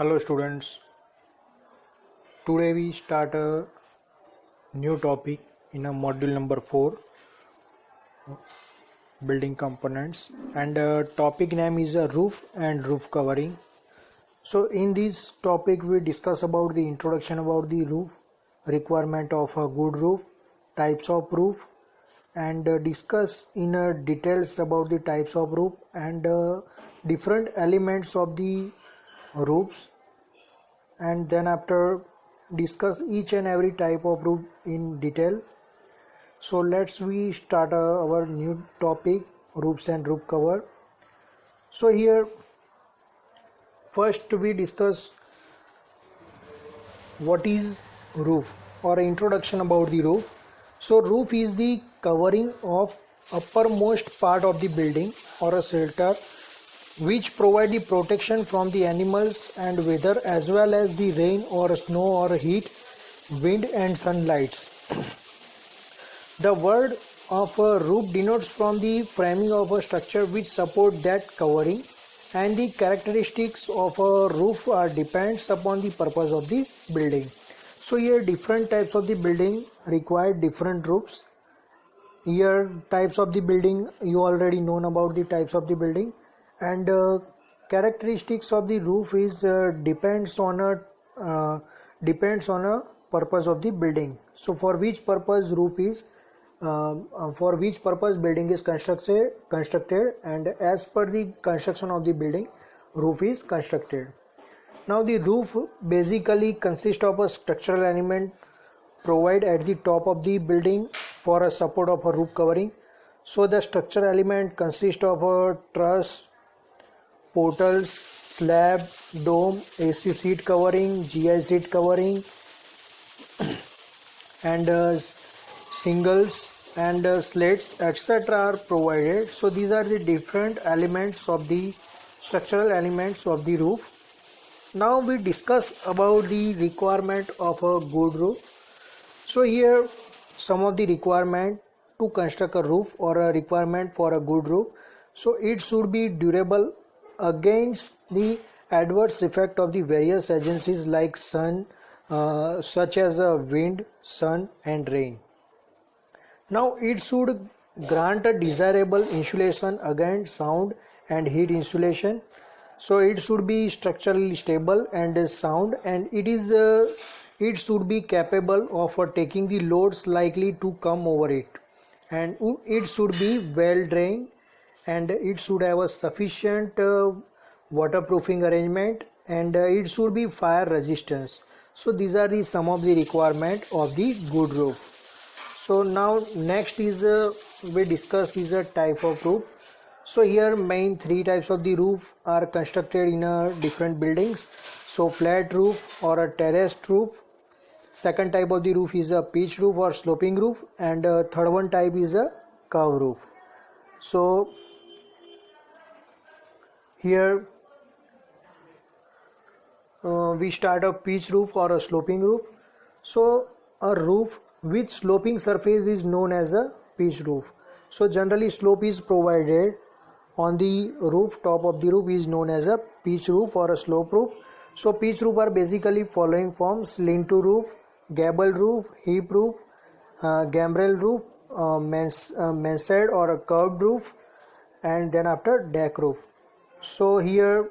Hello students, today we start a new topic in a module number 4, building components, and topic name is roof and roof covering. So in this topic we discuss about the introduction about the roof, requirement of a good roof, types of roof, and discuss in details about the types of roof and different elements of the roofs, and then after discuss each and every type of roof in detail. So let's we start our new topic, roofs and roof cover. So here first we discuss what is roof or introduction about the roof. So roof is the covering of uppermost part of the building or a shelter which provide the protection from the animals and weather as well as the rain or snow or heat, wind and sunlight. The word of a roof denotes from the framing of a structure which support that covering, and the characteristics of a roof are depends upon the purpose of the building. So here different types of the building require different roofs. Here types of the building, you already known about the types of the building, and characteristics of the roof is depends on a purpose of the building. So for which purpose roof is for which purpose building is constructed, and as per the construction of the building roof is constructed. Now the roof basically consists of a structural element provided at the top of the building for a support of a roof covering. So the structural element consists of a truss, portals, slab, dome, AC seat covering, GI seat covering, and shingles and slates, etc. are provided. So these are the different elements of the structural elements of the roof. Now we discuss about the requirement of a good roof. So here some of the requirement to construct a roof or a requirement for a good roof. So it should be durable against the adverse effect of the various agencies like sun, such as wind, sun and rain. Now it should grant a desirable insulation against sound and heat insulation. So it should be structurally stable and sound, and it should be capable of taking the loads likely to come over it, and it should be well drained, and it should have a sufficient waterproofing arrangement, and it should be fire resistance. So these are the some of the requirement of the good roof. So now next is we discuss is a type of roof. So here main three types of the roof are constructed in different buildings. So flat roof or a terraced roof. Second type of the roof is a pitch roof or sloping roof, and third one type is a curve roof. So here we start a pitch roof or a sloping roof. So a roof with sloping surface is known as a pitch roof. So generally slope is provided on the roof. Top of the roof is known as a pitch roof or a slope roof. So pitch roof are basically following forms: lean-to roof, gable roof, hip roof, gambrel roof, mansard or a curved roof, and then after deck roof. So here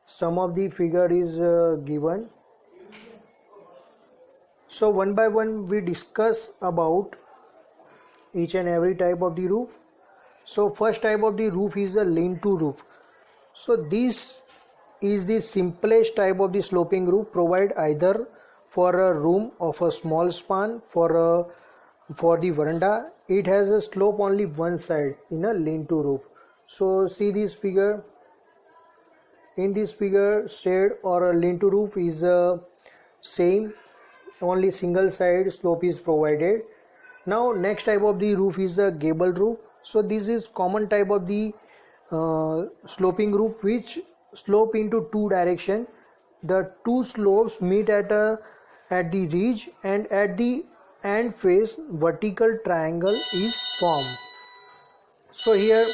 some of the figure is given. So one by one we discuss about each and every type of the roof. So first type of the roof is a lean-to roof. So this is the simplest type of the sloping roof, provide either for a room of a small span for the veranda. It has a slope only one side in a lean-to roof. So see this figure. In this figure, shade or a lean-to roof is same, only single side slope is provided. Now next type of the roof is a gable roof. So this is common type of the sloping roof which slope into two direction. The two slopes meet at the ridge, and at the end face vertical triangle is formed. So here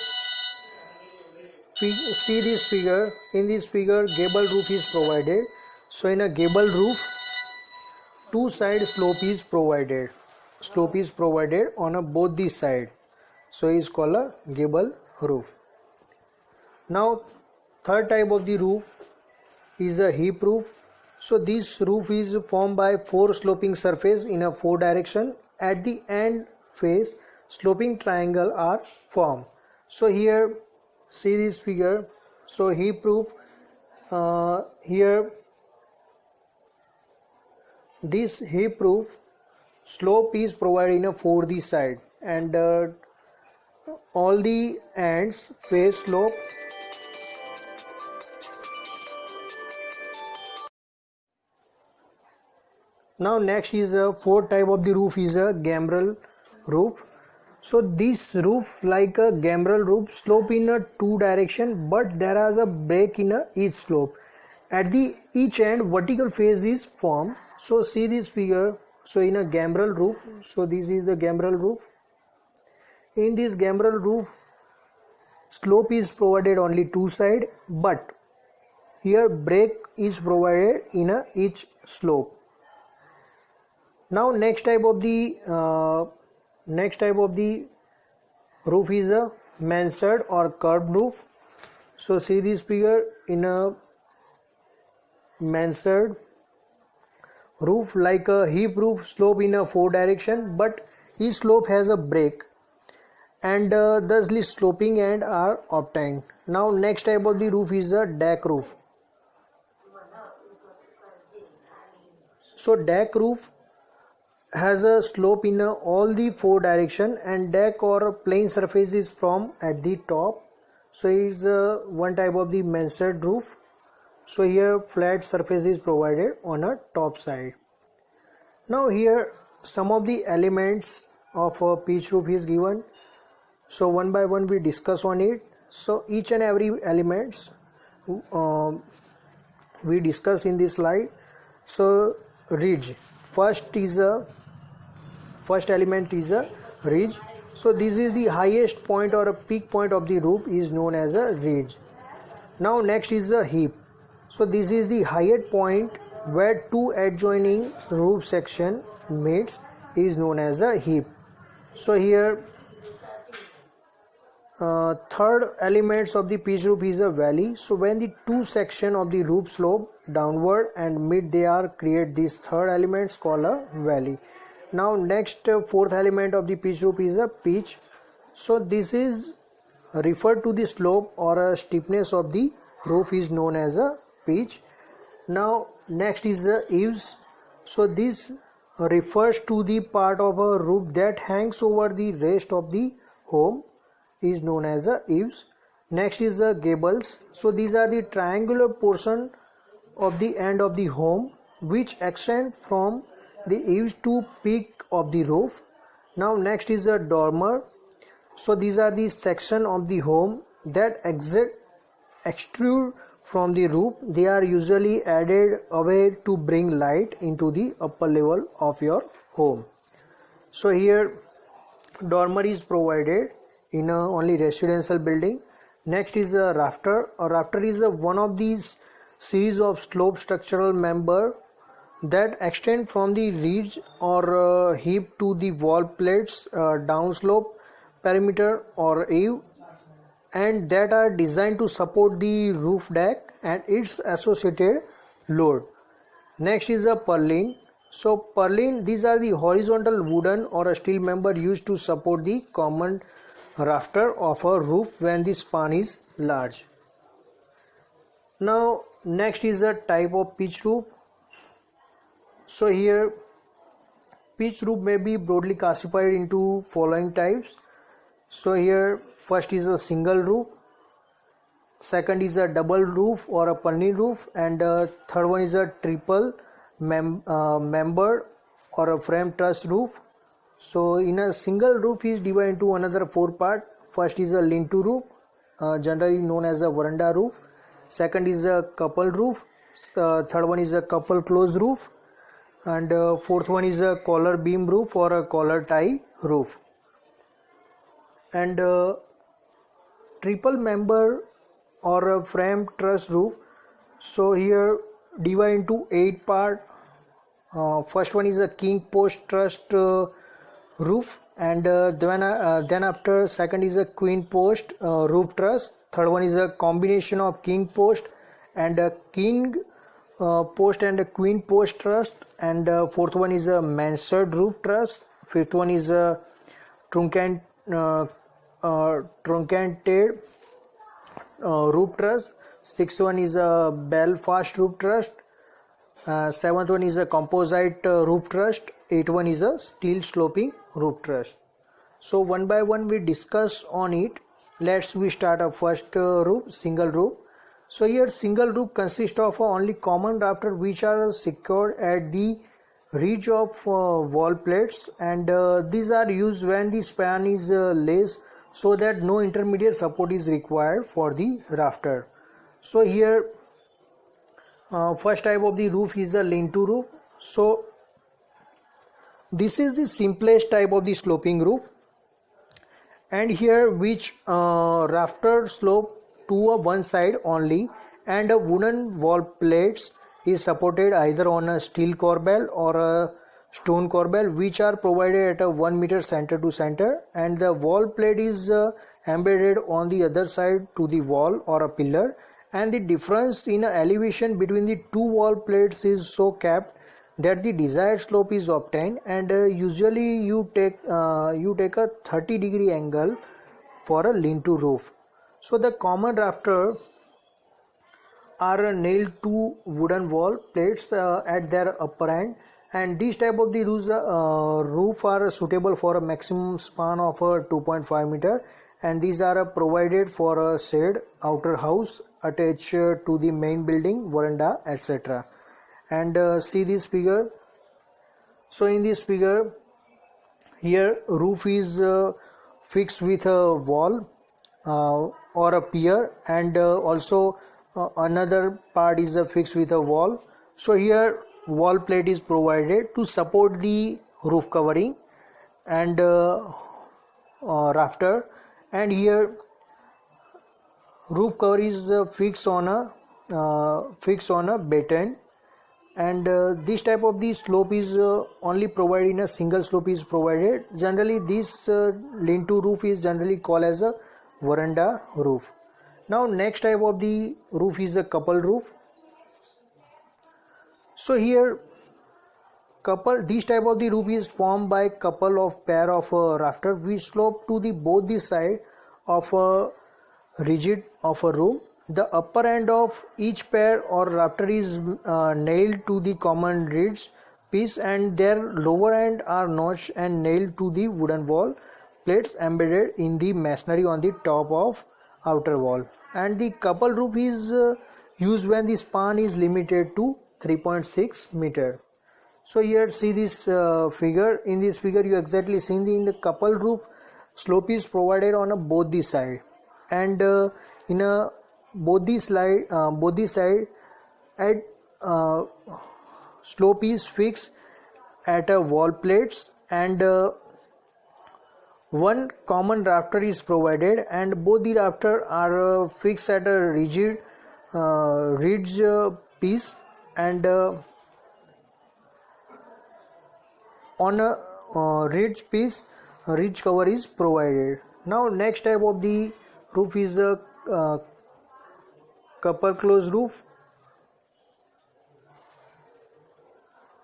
see this figure. In this figure, gable roof is provided. So in a gable roof, two side slope is provided. Slope is provided on a both the side. So it is called a gable roof. Now third type of the roof is a hip roof. So this roof is formed by four sloping surface in a four direction. At the end face, sloping triangle are formed. So here see this figure. So hip roof, here this hip roof slope is provided in a 4D side, and all the ends face slope. Now next is a fourth type of the roof is a gambrel roof. So this roof like a gambrel roof slope in a two direction, but there is a break in a each slope. At the each end vertical face is formed. So see this figure. So in a gambrel roof, so this is the gambrel roof. In this gambrel roof, slope is provided only two side, but here break is provided in a each slope. Now next type of the roof is a mansard or curved roof. So see this figure. In a mansard roof like a hip roof slope in a four direction, but each slope has a break, and thusly sloping end are obtained. Now next type of the roof is a deck roof. So deck roof has a slope in all the four direction, and deck or plane surface is from at the top. So it is one type of the mansard roof. So here flat surface is provided on a top side. Now here some of the elements of a pitch roof is given. So one by one we discuss on it. So each and every elements we discuss in this slide. So ridge, first element is a ridge. So this is the highest point or a peak point of the roof is known as a ridge. Now next is a hip. So this is the highest point where two adjoining roof section meets is known as a hip. So here third elements of the pitch roof is a valley. So when the two section of the roof slope downward and meet, they are create these third elements called a valley. Now next fourth element of the pitch roof is a pitch. So this is referred to the slope or a steepness of the roof is known as a pitch. Now next is the eaves. So this refers to the part of a roof that hangs over the rest of the home is known as a eaves. Next is the gables. So these are the triangular portion of the end of the home which extend from the eaves to peak of the roof. Now next is a dormer. So these are the section of the home that extrude from the roof. They are usually added away to bring light into the upper level of your home. So here dormer is provided in a only residential building. Next is a rafter. A rafter is one of these series of slope structural member that extend from the ridge or hip to the wall plates, downslope, perimeter or eave, and that are designed to support the roof deck and its associated load. Next is a purlin. So purlin, these are the horizontal wooden or a steel member used to support the common rafter of a roof when the span is large. Now next is a type of pitch roof. So here pitch roof may be broadly classified into following types. So here first is a single roof, second is a double roof or a purlin roof, and third one is a triple membered or a frame truss roof. So in a single roof is divided into another four part. First is a lean-to roof, generally known as a veranda roof. Second is a couple roof. Third one is a couple close roof, and fourth one is a collar beam roof or a collar tie roof. And triple member or a frame truss roof. So here divide into 8 part. First one is a king post trussed roof, and then after second is a queen post roof truss. Third one is a combination of king post and a king post and a queen post truss, and fourth one is a mansard roof truss. Fifth one is a truncated roof truss. Sixth one is a Belfast roof truss. Seventh one is a composite roof truss. Eighth one is a steel sloping roof truss. So one by one we discuss on it. Let's we start our first roof, single roof. So here single roof consists of only common rafter which are secured at the ridge of wall plates, and these are used when the span is less, so that no intermediate support is required for the rafter. So here first type of the roof is a lean-to roof. So this is the simplest type of the sloping roof, and here which rafter slope to a one side only, and a wooden wall plates is supported either on a steel corbel or a stone corbel, which are provided at a 1 meter center to center, and the wall plate is embedded on the other side to the wall or a pillar, and the difference in elevation between the two wall plates is so capped that the desired slope is obtained, and usually you take a 30-degree angle for a lean-to roof. So the common rafter are nailed to wooden wall plates at their upper end, and these type of the roof are suitable for a maximum span of 2.5 meter, and these are provided for a shade, outer house attached to the main building, veranda, etc. And see this figure. So in this figure here roof is fixed with a wall or a pier, and also another part is fixed with a wall. So here wall plate is provided to support the roof covering and rafter, and here roof cover is fixed on a batten, and this type of the slope is only provided in a single slope is provided. Generally this lean-to roof is generally called as a veranda roof. Now next type of the roof is a couple roof. So here this type of the roof is formed by couple of pair of rafter which slope to the both the side of a rigid of a roof. The upper end of each pair or rafter is nailed to the common ridge piece, and their lower end are notched and nailed to the wooden wall plates embedded in the masonry on the top of outer wall. And the couple roof is used when the span is limited to 3.6 meter. So here see this figure. In this figure you exactly seen in the couple roof slope is provided on both the side, and in both the side at slope is fixed at a wall plates, and one common rafter is provided, and both the rafter are fixed at a rigid ridge piece, and on a ridge piece ridge cover is provided. Now next type of the roof is a couple close roof.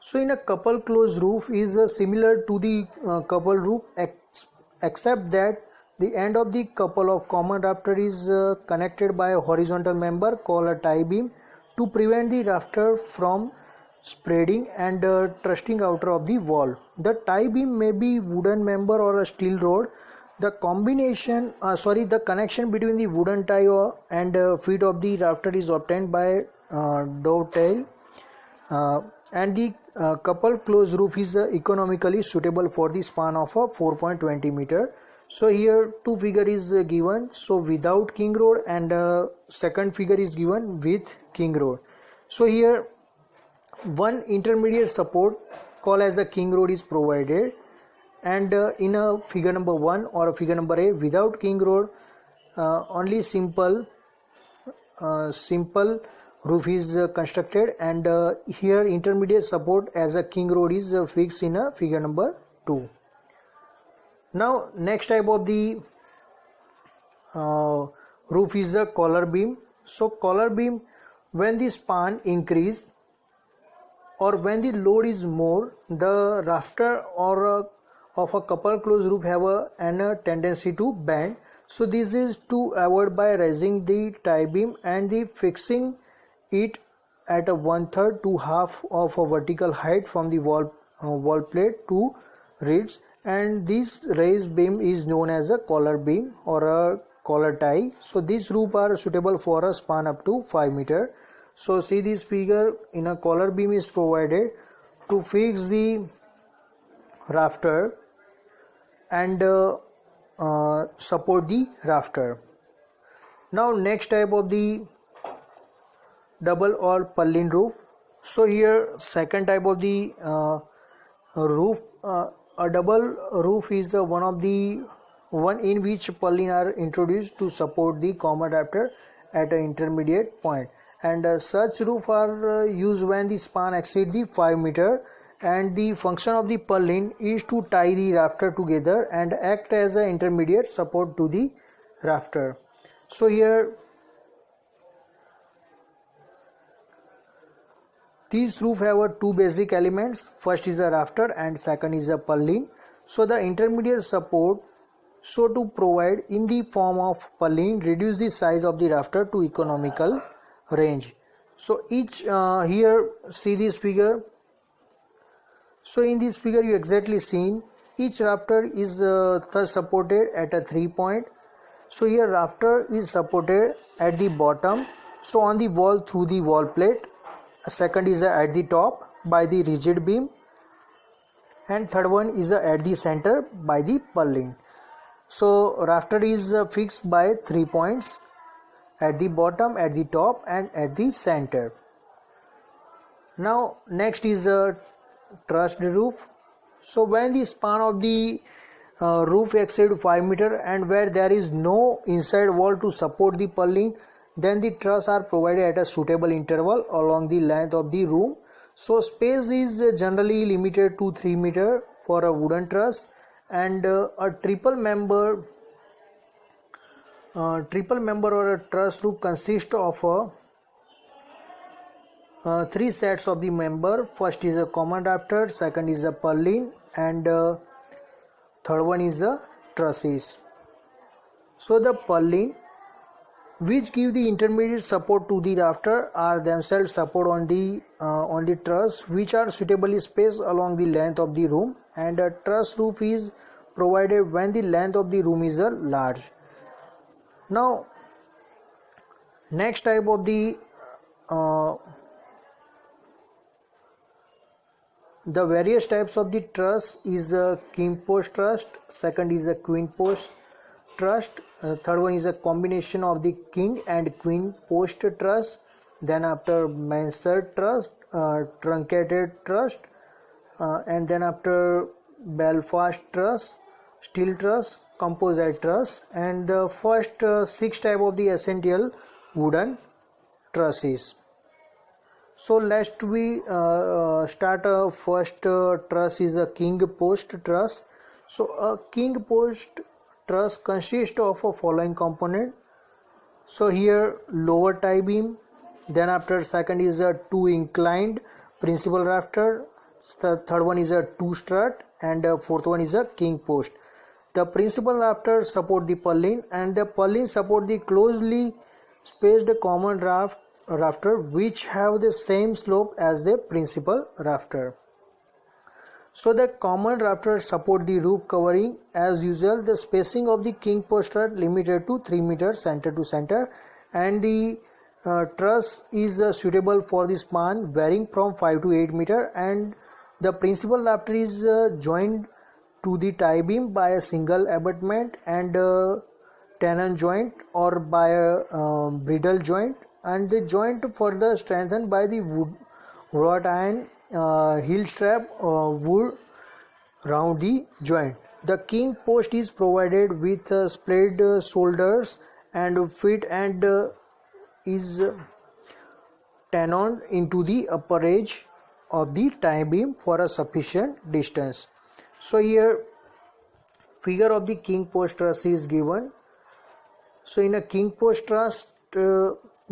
So in a couple close roof is similar to the couple roof, except that the end of the couple of common rafter is connected by a horizontal member called a tie beam to prevent the rafter from spreading and trusting outer of the wall. The tie beam may be wooden member or a steel rod. The connection between the wooden tie and feet of the rafter is obtained by dovetail, and the couple close roof is economically suitable for the span of 4.20 meter. So here two figure is given, so without king rod, and second figure is given with king rod. So here one intermediate support called as a king rod is provided, and in a figure number 1 or a figure number A without king rod only simple simple roof is constructed, and here intermediate support as a king rod is fixed in a figure number 2. Now next type of the roof is a collar beam. So collar beam, when the span increase or when the load is more, the rafter or of a couple closed roof have a tendency to bend. So this is to avoid by raising the tie beam and the fixing it at a 1/3 to half of a vertical height from the wall plate to reeds, and this raised beam is known as a collar beam or a collar tie. So these roof are suitable for a span up to 5 meter. So see this figure, in a collar beam is provided to fix the rafter and support the rafter. Now next type of the double or purlin roof. So here second type of the roof, a double roof is one in which purlin are introduced to support the common rafter at an intermediate point, and such roof are used when the span exceeds the 5 meter, and the function of the purlin is to tie the rafter together and act as an intermediate support to the rafter. So here these roof have two basic elements. First is a rafter and second is a purlin. So the intermediate support so to provide in the form of purlin reduce the size of the rafter to economical range. So each here see this figure. So in this figure you exactly seen each rafter is thus supported at a 3 point. So here rafter is supported at the bottom, so on the wall through the wall plate. Second is at the top by the rigid beam, and third one is at the center by the purlin. So rafter is fixed by 3 points at the bottom, at the top and at the center. Now next is a trussed roof. So when the span of the roof exceeds 5 meter and where there is no inside wall to support the purlin, then the truss are provided at a suitable interval along the length of the room. So space is generally limited to 3 meter for a wooden truss, and a triple member or a truss roof consists of 3 sets of the member. First is a common rafter, second is a purlin, and third one is a trusses. So the purlin, which give the intermediate support to the rafter, are themselves support on the truss, which are suitably spaced along the length of the room, and a truss roof is provided when the length of the room is large. Now next type of the various types of the truss is a king post truss, second is a queen post truss, third one is a combination of the king and queen post truss, then after mansard truss, truncated truss, and then after Belfast truss, steel truss, composite truss, and the first 6 type of the essential wooden trusses. So let's we start first truss is a king post truss. So a king post truss consists of a following component. So here lower tie beam, then after second is a 2 inclined principal rafter, the third one is a 2 strut, and fourth one is a king post. The principal rafter support the purlin, and the purlin support the closely spaced common rafter which have the same slope as the principal rafter. So the common rafter support the roof covering. As usual, the spacing of the king post are limited to 3 meters center to center, and the truss is suitable for the span varying from 5 to 8 meter, and the principal rafter is joined to the tie beam by a single abutment and tenon joint or by a bridle joint, and the joint further strengthened by the wrought iron heel strap wood round the joint. The king post is provided with split shoulders and feet, and is tenoned into the upper edge of the tie beam for a sufficient distance. So here figure of the king post truss is given. So in a king post truss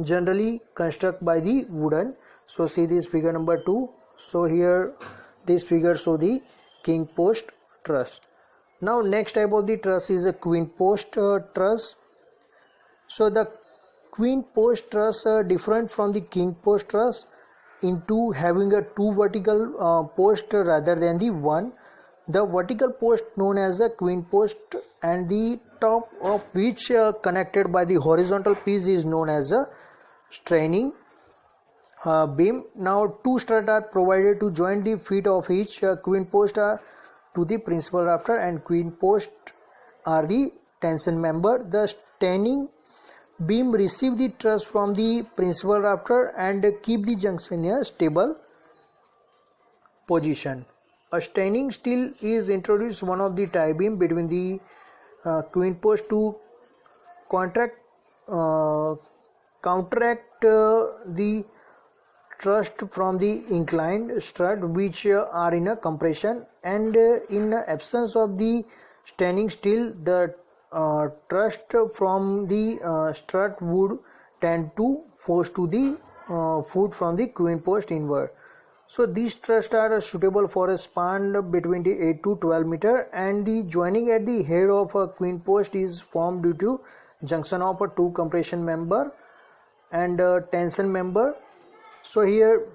generally construct by the wooden. So see this figure number 2. So here this figure show the king post truss. Now next type of the truss is a queen post truss. So the queen post truss different from the king post truss into having a two vertical post rather than the one. The vertical post known as the queen post and the top of which connected by the horizontal piece is known as a straining beam. Now two struts are provided to join the feet of each queen post to the principal rafter, and queen post are the tension member. The straining beam receive the truss from the principal rafter and keep the junction in a stable position. A straining steel is introduced one of the tie beam between the queen post to counteract the thrust from the inclined strut which are in a compression, and in absence of the straining steel the thrust from the strut would tend to force to the foot from the queen post inward. So these truss are suitable for a span between the 8 to 12 meter, and the joining at the head of a queen post is formed due to junction of a two compression member and tension member. So here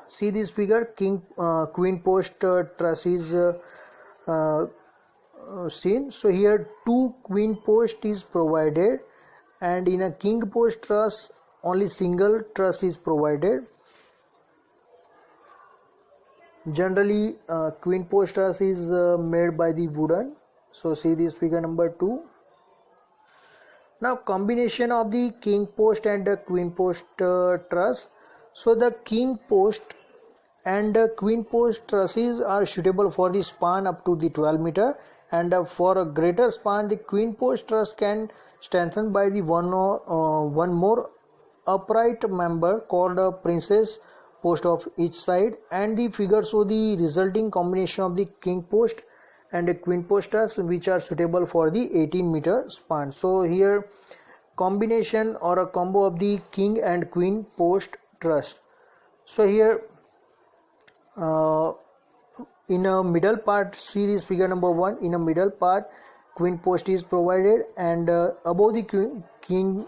see this figure, queen post truss is seen. So here two queen post is provided, and in a king post truss only single truss is provided. Generally queen post truss is made by the wooden. So see this figure number 2. Now combination of the king post and the queen post truss. So the king post and queen post trusses are suitable for the span up to the 12 meter, and for a greater span the queen post truss can strengthen by the one more upright member called a princess post of each side, and the figure show the resulting combination of the king post and the queen post truss which are suitable for the 18 meter span. So here combination or a combo of the king and queen post truss. So here in a middle part, see this figure number 1. In a middle part queen post is provided, and above the king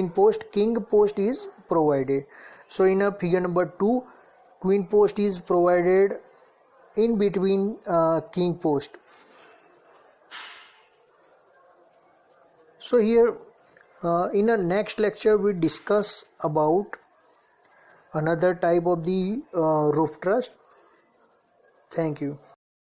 post is provided. So in a figure number 2 queen post is provided in between king post. So here in a next lecture we discuss about another type of the roof truss. Thank you.